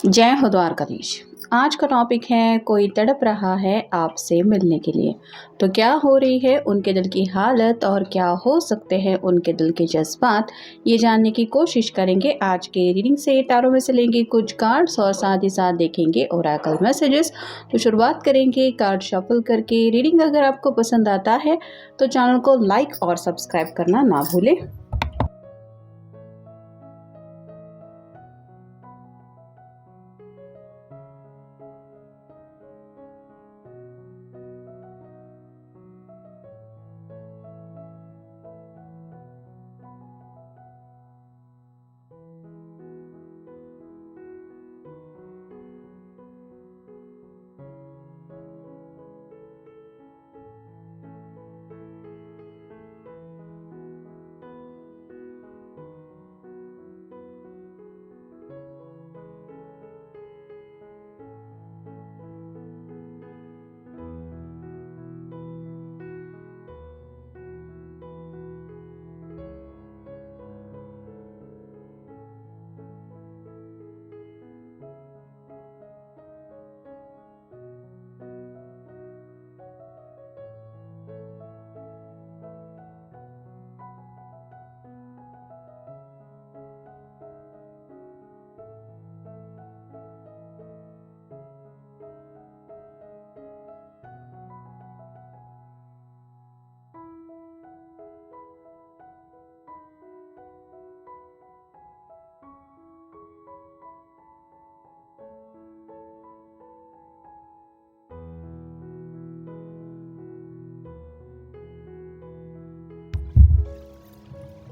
जय हो द्वारकाधीश। आज का टॉपिक है कोई तड़प रहा है आपसे मिलने के लिए। तो क्या हो रही है उनके दिल की हालत और क्या हो सकते हैं उनके दिल के जज्बात, ये जानने की कोशिश करेंगे आज के रीडिंग से। टारों में से लेंगे कुछ कार्ड्स और साथ ही साथ देखेंगे ओरेकल मैसेजेस। तो शुरुआत करेंगे कार्ड शफल करके। रीडिंग अगर आपको पसंद आता है तो चैनल को लाइक और सब्सक्राइब करना ना भूलें।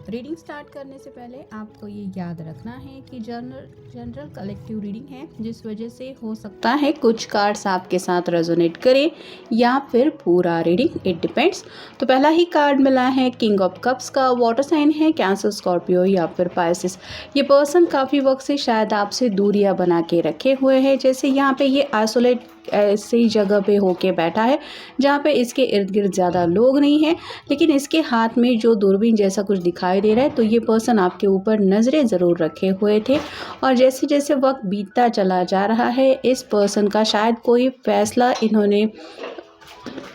रीडिंग स्टार्ट करने से पहले आपको ये याद रखना है कि जनरल कलेक्टिव रीडिंग है, जिस वजह से हो सकता है कुछ कार्ड्स आपके साथ रेजोनेट करें या फिर पूरा रीडिंग, इट डिपेंड्स। तो पहला ही कार्ड मिला है किंग ऑफ कप्स का। वाटर साइन है कैंसर, स्कॉर्पियो या फिर पाइसिस। ये पर्सन काफ़ी वक्त से शायद आपसे दूरियां बना के रखे हुए हैं। जैसे यहाँ पे ये आइसोलेट ऐसी जगह पे होके बैठा है जहाँ पे इसके इर्द गिर्द ज़्यादा लोग नहीं हैं, लेकिन इसके हाथ में जो दूरबीन जैसा कुछ दिखाई दे रहा है। तो ये पर्सन आपके ऊपर नज़रें ज़रूर रखे हुए थे और जैसे जैसे वक्त बीतता चला जा रहा है इस पर्सन का शायद कोई फैसला इन्होंने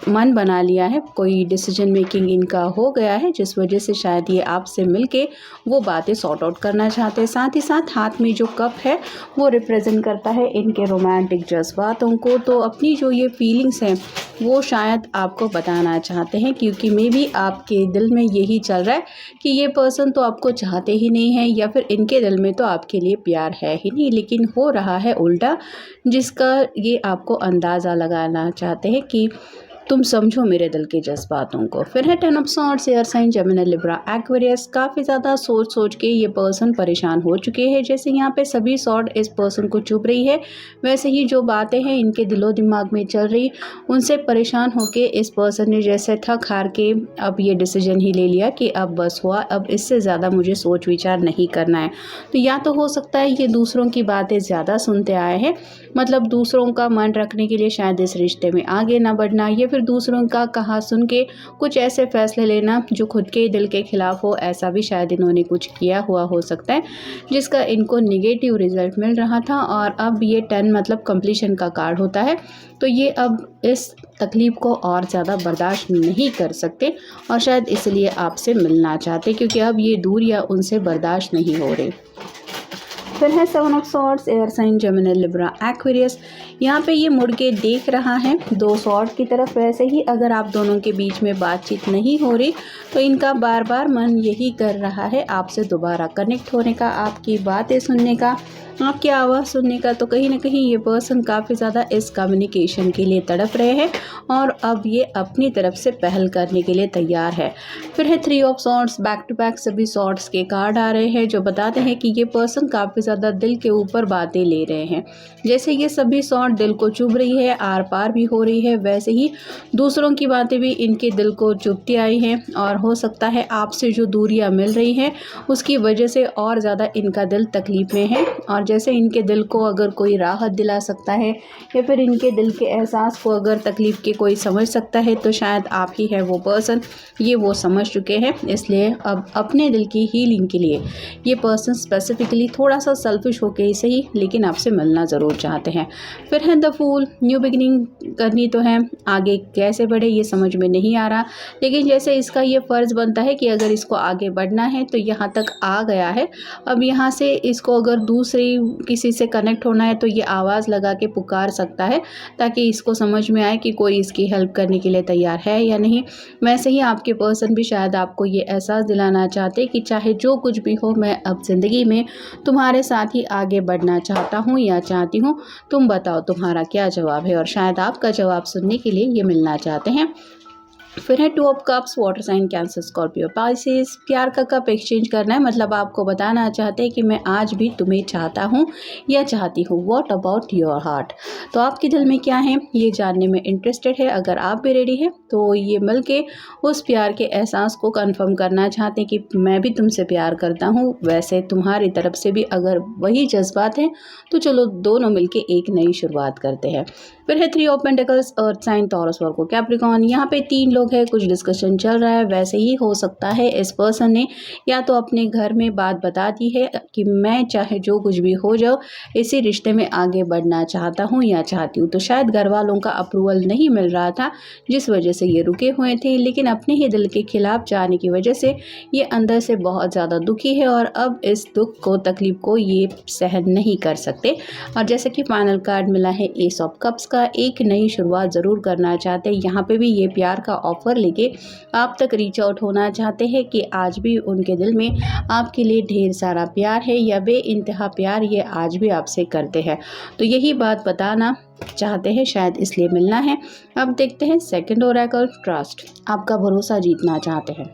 मन बना लिया है, कोई डिसीजन मेकिंग इनका हो गया है, जिस वजह से शायद ये आपसे मिलके वो बातें सॉर्ट आउट करना चाहते हैं। साथ ही साथ हाथ में जो कप है वो रिप्रेजेंट करता है इनके रोमांटिक जज्बातों को। तो अपनी जो ये फीलिंग्स हैं वो शायद आपको बताना चाहते हैं, क्योंकि मे बी आपके दिल में यही चल रहा है कि ये पर्सन तो आपको चाहते ही नहीं है, या फिर इनके दिल में तो आपके लिए प्यार है ही नहीं, लेकिन हो रहा है उल्टा, जिसका ये आपको अंदाज़ा लगाना चाहते हैं कि तुम समझो मेरे दिल के जज्बातों को। फिर है ten of swords, air sign, Gemini, Libra, Aquarius. काफ़ी ज़्यादा सोच सोच के ये पर्सन परेशान हो चुके हैं। जैसे यहाँ पे सभी सॉर्ड इस पर्सन को चुभ रही है, वैसे ही जो बातें हैं इनके दिलो दिमाग में चल रही, उनसे परेशान होके इस पर्सन ने जैसे थक हार के अब ये डिसीजन ही ले लिया कि अब बस हुआ, अब इससे ज़्यादा मुझे सोच विचार नहीं करना है। तो या तो हो सकता है ये दूसरों की बातें ज़्यादा सुनते आए हैं, मतलब दूसरों का मन रखने के लिए शायद इस रिश्ते में आगे ना बढ़ना, या फिर दूसरों का कहा सुन के कुछ ऐसे फैसले लेना जो खुद के दिल के खिलाफ हो। ऐसा भी शायद इन्होंने कुछ किया हुआ हो सकता है जिसका इनको नेगेटिव रिजल्ट मिल रहा था, और अब ये 10 मतलब कंप्लीशन का कार्ड होता है। तो ये अब इस तकलीफ़ को और ज़्यादा बर्दाश्त नहीं कर सकते और शायद इसलिए आपसे मिलना चाहते, क्योंकि अब ये दूरियां उनसे बर्दाश्त नहीं हो रही। फिर है seven of swords, air sign, Gemini, Libra, Aquarius. यहाँ पे ये मुड़ के देख रहा है दो सॉर्ड की तरफ। वैसे ही अगर आप दोनों के बीच में बातचीत नहीं हो रही तो इनका बार बार मन यही कर रहा है आपसे दोबारा कनेक्ट होने का, आपकी बातें सुनने का, आपकी आवाज़ सुनने का। तो कहीं ना कहीं ये पर्सन काफ़ी ज़्यादा इस कम्युनिकेशन के लिए तड़प रहे हैं और अब ये अपनी तरफ से पहल करने के लिए तैयार है। फिर है three of swords, back to back सभी सॉर्ड्स के कार्ड आ रहे हैं जो बताते हैं कि ये पर्सन काफ़ी ज़्यादा दिल के ऊपर बातें ले रहे हैं। जैसे ये सभी सॉर्ड दिल को चुभ रही है, आर पार भी हो रही है, वैसे ही दूसरों की बातें भी इनके दिल को चुभती आई हैं और हो सकता है आपसे जो दूरियां मिल रही हैं उसकी वजह से और ज़्यादा इनका दिल तकलीफ़ में है। और जैसे इनके दिल को अगर कोई राहत दिला सकता है या फिर इनके दिल के एहसास को अगर तकलीफ़ के कोई समझ सकता है तो शायद आप ही है वो पर्सन, ये वो समझ चुके हैं। इसलिए अब अपने दिल की हीलिंग के लिए ये पर्सन स्पेसिफिकली थोड़ा सा सेल्फिश होके ही सही लेकिन आपसे मिलना ज़रूर चाहते हैं। फिर है द फूल, न्यू बिगिनिंग करनी तो है, आगे कैसे बढ़े ये समझ में नहीं आ रहा, लेकिन जैसे इसका ये फ़र्ज़ बनता है कि अगर इसको आगे बढ़ना है तो यहाँ तक आ गया है, अब यहाँ से इसको अगर दूसरी किसी से कनेक्ट होना है तो ये आवाज़ लगा के पुकार सकता है ताकि इसको समझ में आए कि कोई इसकी हेल्प करने के लिए तैयार है या नहीं। वैसे ही आपके पर्सन भी शायद आपको ये एहसास दिलाना चाहते कि चाहे जो कुछ भी हो, मैं अब ज़िंदगी में तुम्हारे साथ ही आगे बढ़ना चाहता हूँ या चाहती हूँ। तुम बताओ तुम्हारा क्या जवाब है, और शायद आपका जवाब सुनने के लिए ये मिलना चाहते हैं। फिर है two of cups, water sign Cancer Scorpio Pisces. प्यार का कप एक्सचेंज करना है, मतलब आपको बताना चाहते हैं कि मैं आज भी तुम्हें चाहता हूँ या चाहती हूँ। व्हाट अबाउट योर हार्ट, तो आपके दिल में क्या है ये जानने में इंटरेस्टेड है। अगर आप भी रेडी है तो ये मिल के उस प्यार के एहसास को कंफर्म करना चाहते हैं कि मैं भी तुमसे प्यार करता हूँ। वैसे तुम्हारी तरफ से भी अगर वही जज्बात हैं तो चलो दोनों मिलके एक नई शुरुआत करते हैं। फिर है three of pentacles, earth sign, Taurus, Virgo, Capricorn. यहाँ पे 3 लोग हैं, कुछ डिस्कशन चल रहा है। वैसे ही हो सकता है इस पर्सन ने या तो अपने घर में बात बता दी है कि मैं चाहे जो कुछ भी हो जाओ इसी रिश्ते में आगे बढ़ना चाहता हूँ या चाहती हूँ, तो शायद घर वालों का अप्रूवल नहीं मिल रहा था जिस वजह से ये रुके हुए थे, लेकिन अपने ही दिल के खिलाफ जाने की वजह से ये अंदर से बहुत ज़्यादा दुखी है और अब इस दुख को, तकलीफ को ये सहन नहीं कर सकते। और जैसे कि फाइनल कार्ड मिला है एस ऑफ कप्स का, एक नई शुरुआत ज़रूर करना चाहते हैं। यहाँ पे भी ये प्यार का ऑफर लेके आप तक रीच आउट होना चाहते हैं कि आज भी उनके दिल में आपके लिए ढेर सारा प्यार है या बेइंतहा प्यार ये आज भी आपसे करते हैं, तो यही बात बताना चाहते हैं, शायद इसलिए मिलना है। अब देखते हैं सेकंड ओरेकल, ट्रस्ट। आपका भरोसा जीतना चाहते हैं।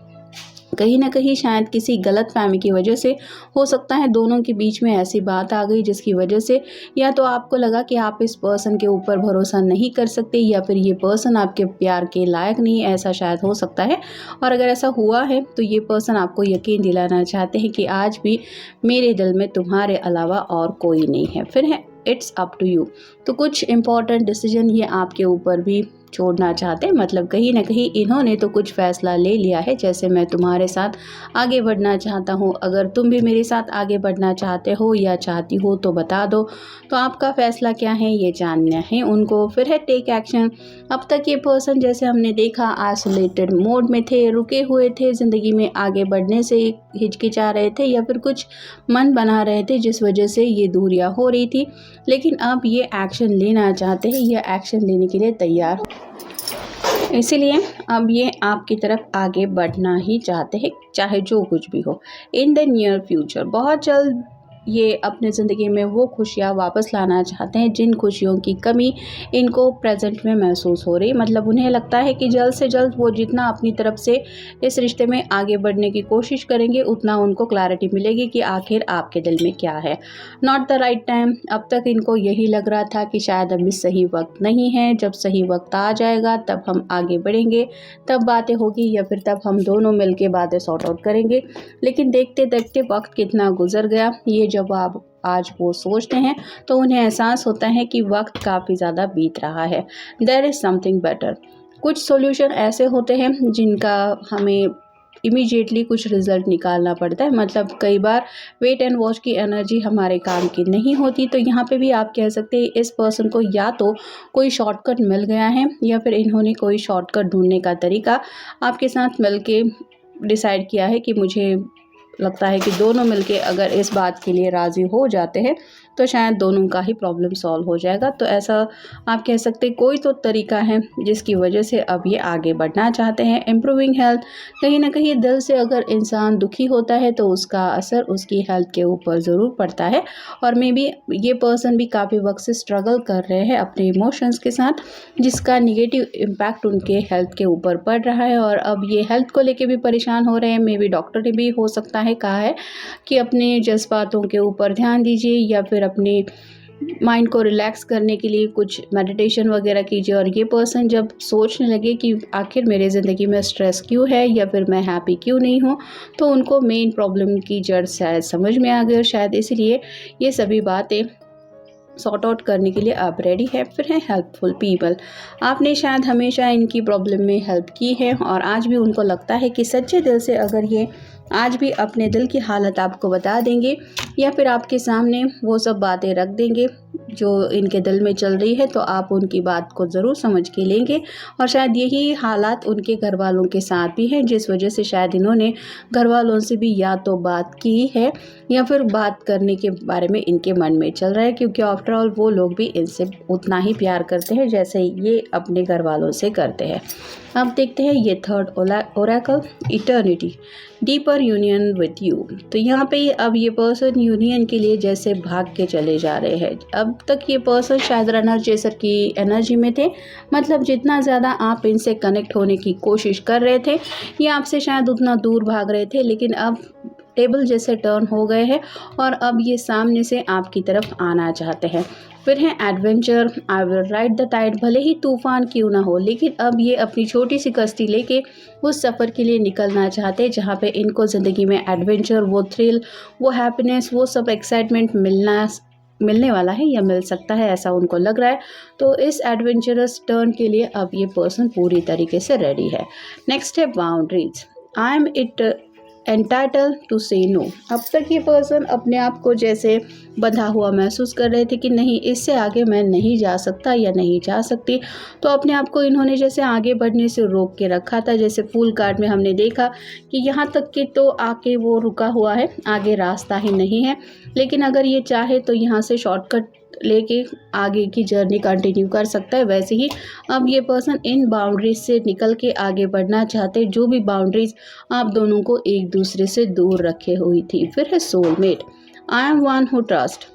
कहीं ना कहीं शायद किसी गलत फहमी की वजह से हो सकता है दोनों के बीच में ऐसी बात आ गई जिसकी वजह से या तो आपको लगा कि आप इस पर्सन के ऊपर भरोसा नहीं कर सकते या फिर ये पर्सन आपके प्यार के लायक नहीं, ऐसा शायद हो सकता है। और अगर ऐसा हुआ है तो ये पर्सन आपको यकीन दिलाना चाहते हैं कि आज भी मेरे दिल में तुम्हारे अलावा और कोई नहीं है। फिर है इट्स अप टू यू, तो कुछ इंपॉर्टेंट डिसीजन ये आपके ऊपर भी छोड़ना चाहते हैं, मतलब कहीं ना कहीं इन्होंने तो कुछ फ़ैसला ले लिया है, जैसे मैं तुम्हारे साथ आगे बढ़ना चाहता हूँ, अगर तुम भी मेरे साथ आगे बढ़ना चाहते हो या चाहती हो तो बता दो, तो आपका फ़ैसला क्या है ये जानना है उनको। फिर है टेक एक्शन। अब तक ये पर्सन जैसे हमने देखा आइसोलेटेड मोड में थे, रुके हुए थे, ज़िंदगी में आगे बढ़ने से हिचकिचा रहे थे या फिर कुछ मन बना रहे थे जिस वजह से ये दूरियां हो रही थी, लेकिन अब ये एक्शन लेना चाहते हैं या एक्शन लेने के लिए तैयार, इसीलिए अब ये आपकी तरफ आगे बढ़ना ही चाहते हैं चाहे जो कुछ भी हो। इन द नियर फ्यूचर, बहुत जल्द ये अपने ज़िंदगी में वो खुशियाँ वापस लाना चाहते हैं जिन खुशियों की कमी इनको प्रेजेंट में महसूस हो रही, मतलब उन्हें लगता है कि जल्द से जल्द वो जितना अपनी तरफ से इस रिश्ते में आगे बढ़ने की कोशिश करेंगे उतना उनको क्लैरिटी मिलेगी कि आखिर आपके दिल में क्या है। नॉट द राइट टाइम, अब तक इनको यही लग रहा था कि शायद अभी सही वक्त नहीं है, जब सही वक्त आ जाएगा तब हम आगे बढ़ेंगे, तब बातें होगी या फिर तब हम दोनों मिलके बातें सॉर्ट आउट करेंगे, लेकिन देखते देखते वक्त कितना गुजर गया। ये जब आप आज वो सोचते हैं तो उन्हें एहसास होता है कि वक्त काफ़ी ज़्यादा बीत रहा है। There is something better. कुछ सॉल्यूशन ऐसे होते हैं जिनका हमें इमीडिएटली कुछ रिज़ल्ट निकालना पड़ता है, मतलब कई बार वेट एंड वॉच की एनर्जी हमारे काम की नहीं होती, तो यहाँ पे भी आप कह सकते हैं इस पर्सन को या तो कोई शॉर्टकट मिल गया है या फिर इन्होंने कोई शॉर्टकट ढूंढने का तरीका आपके साथ मिल के डिसाइड किया है कि मुझे लगता है कि दोनों मिलके अगर इस बात के लिए राज़ी हो जाते हैं तो शायद दोनों का ही प्रॉब्लम सॉल्व हो जाएगा। तो ऐसा आप कह सकते हैं कोई तो तरीका है जिसकी वजह से अब ये आगे बढ़ना चाहते हैं। इम्प्रूविंग हेल्थ, कहीं ना कहीं दिल से अगर इंसान दुखी होता है तो उसका असर उसकी हेल्थ के ऊपर ज़रूर पड़ता है, और मे बी ये पर्सन भी काफ़ी वक्त से स्ट्रगल कर रहे हैं अपने इमोशंस के साथ, जिसका निगेटिव इम्पैक्ट उनके हेल्थ के ऊपर पड़ रहा है, और अब ये हेल्थ को लेके भी परेशान हो रहे हैं। मे बी डॉक्टर ने भी हो सकता है कहा है कि अपने जज्बातों के ऊपर ध्यान दीजिए या फिर अपने माइंड को रिलैक्स करने के लिए कुछ मेडिटेशन वगैरह कीजिए। और ये पर्सन जब सोचने लगे कि आखिर मेरे ज़िंदगी में स्ट्रेस क्यों है या फिर मैं हैप्पी क्यों नहीं हूँ, तो उनको मेन प्रॉब्लम की जड़ शायद समझ में आ गई और शायद इसलिए ये सभी बातें सॉर्ट आउट करने के लिए आप रेडी है। फिर है हेल्पफुल पीपल। आपने शायद हमेशा इनकी प्रॉब्लम में हेल्प की है और आज भी उनको लगता है कि सच्चे दिल से अगर ये आज भी अपने दिल की हालत आपको बता देंगे या फिर आपके सामने वो सब बातें रख देंगे जो इनके दिल में चल रही है, तो आप उनकी बात को ज़रूर समझ के लेंगे। और शायद यही हालात उनके घर वालों के साथ भी हैं, जिस वजह से शायद इन्होंने घर वालों से भी या तो बात की है या फिर बात करने के बारे में इनके मन में चल रहा है, क्योंकि आफ्टर ऑल वो लोग भी इनसे उतना ही प्यार करते हैं जैसे ये अपने घर वालों से करते हैं। अब देखते हैं ये third Oracle, eternity, deeper union with you. तो यहाँ पे अब ये पर्सन यूनियन के लिए जैसे भाग के चले जा रहे हैं। अब तक ये पर्सन शायद रनर चेसर की एनर्जी में थे, मतलब जितना ज़्यादा आप इनसे कनेक्ट होने की कोशिश कर रहे थे ये आपसे शायद उतना दूर भाग रहे थे, लेकिन अब टेबल जैसे टर्न हो गए हैं और अब ये सामने से आपकी तरफ आना चाहते हैं। फिर है adventure, I will ride the tide. भले ही तूफान क्यों ना हो, लेकिन अब ये अपनी छोटी सी कश्ती लेके उस सफ़र के लिए निकलना चाहते हैं जहाँ पे इनको ज़िंदगी में एडवेंचर, वो थ्रिल, वो हैप्पीनेस, वो सब एक्साइटमेंट मिलने वाला है या मिल सकता है, ऐसा उनको लग रहा है। तो इस एडवेंचरस टर्न के लिए अब ये पर्सन पूरी तरीके से रेडी है। नेक्स्ट है boundaries, I am it entitle to say no. अब तक ये पर्सन अपने आप को जैसे बंधा हुआ महसूस कर रहे थे कि नहीं, इससे आगे मैं नहीं जा सकता या नहीं जा सकती। तो अपने आप को इन्होंने जैसे आगे बढ़ने से रोक के रखा था। जैसे फूल कार्ड में हमने देखा कि यहाँ तक कि तो आके वो रुका हुआ है, आगे रास्ता ही नहीं है। लेकिन अगर ये चाहे तो यहाँ से शॉर्टकट लेके आगे की जर्नी कंटिन्यू कर सकता है। वैसे ही अब ये पर्सन इन बाउंड्रीज से निकल के आगे बढ़ना चाहते हैं, जो भी बाउंड्रीज आप दोनों को एक दूसरे से दूर रखे हुई थी। फिर है soulmate, I am one who trust.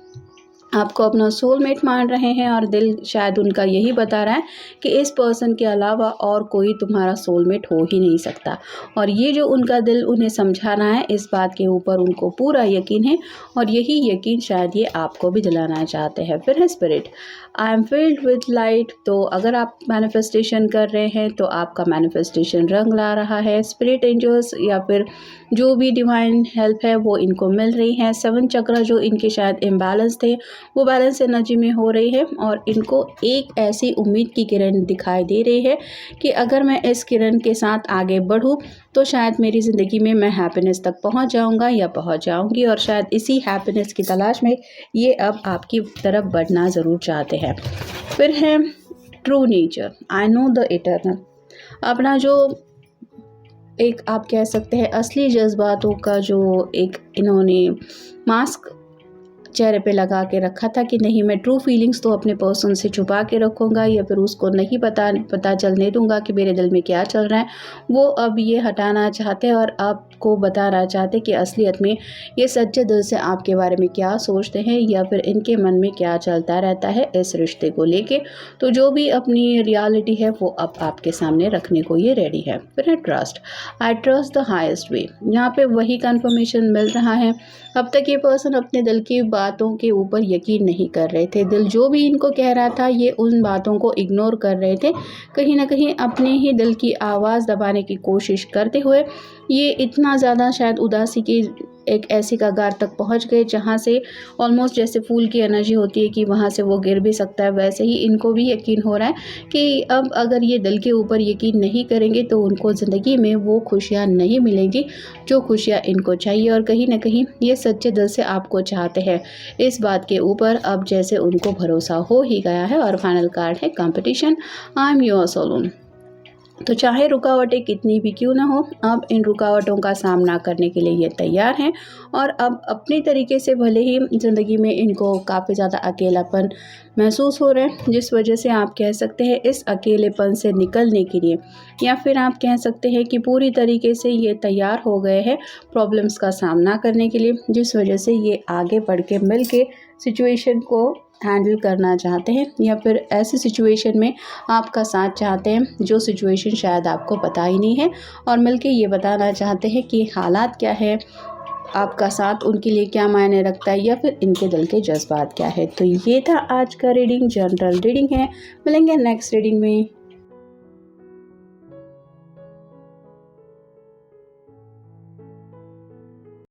आपको अपना सोलमेट मान रहे हैं और दिल शायद उनका यही बता रहा है कि इस पर्सन के अलावा और कोई तुम्हारा सोलमेट हो ही नहीं सकता। और ये जो उनका दिल उन्हें समझा रहा है, इस बात के ऊपर उनको पूरा यकीन है और यही यकीन शायद ये आपको भी दिलाना चाहते हैं। फिर है spirit, I am filled with light. तो अगर आप मैनिफेस्टेशन कर रहे हैं तो आपका मैनिफेस्टेशन रंग ला रहा है। स्पिरिट एंजल्स या फिर जो भी डिवाइन हेल्प है वो इनको मिल रही है। 7 चक्र जो इनके शायद इम्बैलेंस थे वो बैलेंस एनर्जी में हो रही है और इनको एक ऐसी उम्मीद की किरण दिखाई दे रही है कि अगर मैं इस किरण के साथ आगे बढ़ूँ तो शायद मेरी ज़िंदगी में मैं हैप्पीनेस तक पहुंच जाऊंगा या पहुंच जाऊंगी। और शायद इसी हैप्पीनेस की तलाश में ये अब आपकी तरफ बढ़ना ज़रूर चाहते हैं। फिर है true nature, I know the eternal. अपना जो एक आप कह सकते हैं असली जज्बातों का जो एक इन्होंने मास्क चेहरे पे लगा के रखा था कि नहीं, मैं ट्रू फीलिंग्स तो अपने पर्सन से छुपा के रखूँगा या फिर उसको नहीं पता चलने दूंगा कि मेरे दिल में क्या चल रहा है, वो अब ये हटाना चाहते हैं और आपको बताना चाहते हैं कि असलियत में ये सच्चे दिल से आपके बारे में क्या सोचते हैं या फिर इनके मन में क्या चलता रहता है इस रिश्ते को लेके। तो जो भी अपनी रियलिटी है वो अब आपके सामने रखने को ये रेडी है। फिर है trust, I trust the highest way. यहाँ पे वही कंफर्मेशन मिल रहा है। अब तक ये पर्सन अपने दिल की बातों के ऊपर यकीन नहीं कर रहे थे। दिल जो भी इनको कह रहा था ये उन बातों को इग्नोर कर रहे थे। कहीं ना कहीं अपने ही दिल की आवाज़ दबाने की कोशिश करते हुए ये इतना ज़्यादा शायद उदासी की एक ऐसी कगार तक पहुंच गए जहां से ऑलमोस्ट जैसे फूल की एनर्जी होती है कि वहां से वो गिर भी सकता है, वैसे ही इनको भी यकीन हो रहा है कि अब अगर ये दिल के ऊपर यकीन नहीं करेंगे तो उनको ज़िंदगी में वो खुशियां नहीं मिलेंगी जो खुशियां इनको चाहिए। और कहीं ना कहीं ये सच्चे दिल से आपको चाहते हैं, इस बात के ऊपर अब जैसे उनको भरोसा हो ही गया है। और फाइनल कार्ड है competition, I am yours alone. तो चाहे रुकावटें कितनी भी क्यों ना हो, अब इन रुकावटों का सामना करने के लिए ये तैयार हैं और अब अपने तरीके से भले ही ज़िंदगी में इनको काफ़ी ज़्यादा अकेलापन महसूस हो रहा है, जिस वजह से आप कह सकते हैं इस अकेलेपन से निकलने के लिए या फिर आप कह सकते हैं कि पूरी तरीके से ये तैयार हो गए हैं प्रॉब्लम्स का सामना करने के लिए, जिस वजह से ये आगे बढ़ के मिल के सिचुएशन को हैंडल करना चाहते हैं या फिर ऐसी सिचुएशन में आपका साथ चाहते हैं जो सिचुएशन शायद आपको पता ही नहीं है और मिलके ये बताना चाहते हैं कि हालात क्या है, आपका साथ उनके लिए क्या मायने रखता है या फिर इनके दिल के जज्बात क्या है। तो ये था आज का रीडिंग, जनरल रीडिंग है। मिलेंगे नेक्स्ट रीडिंग में।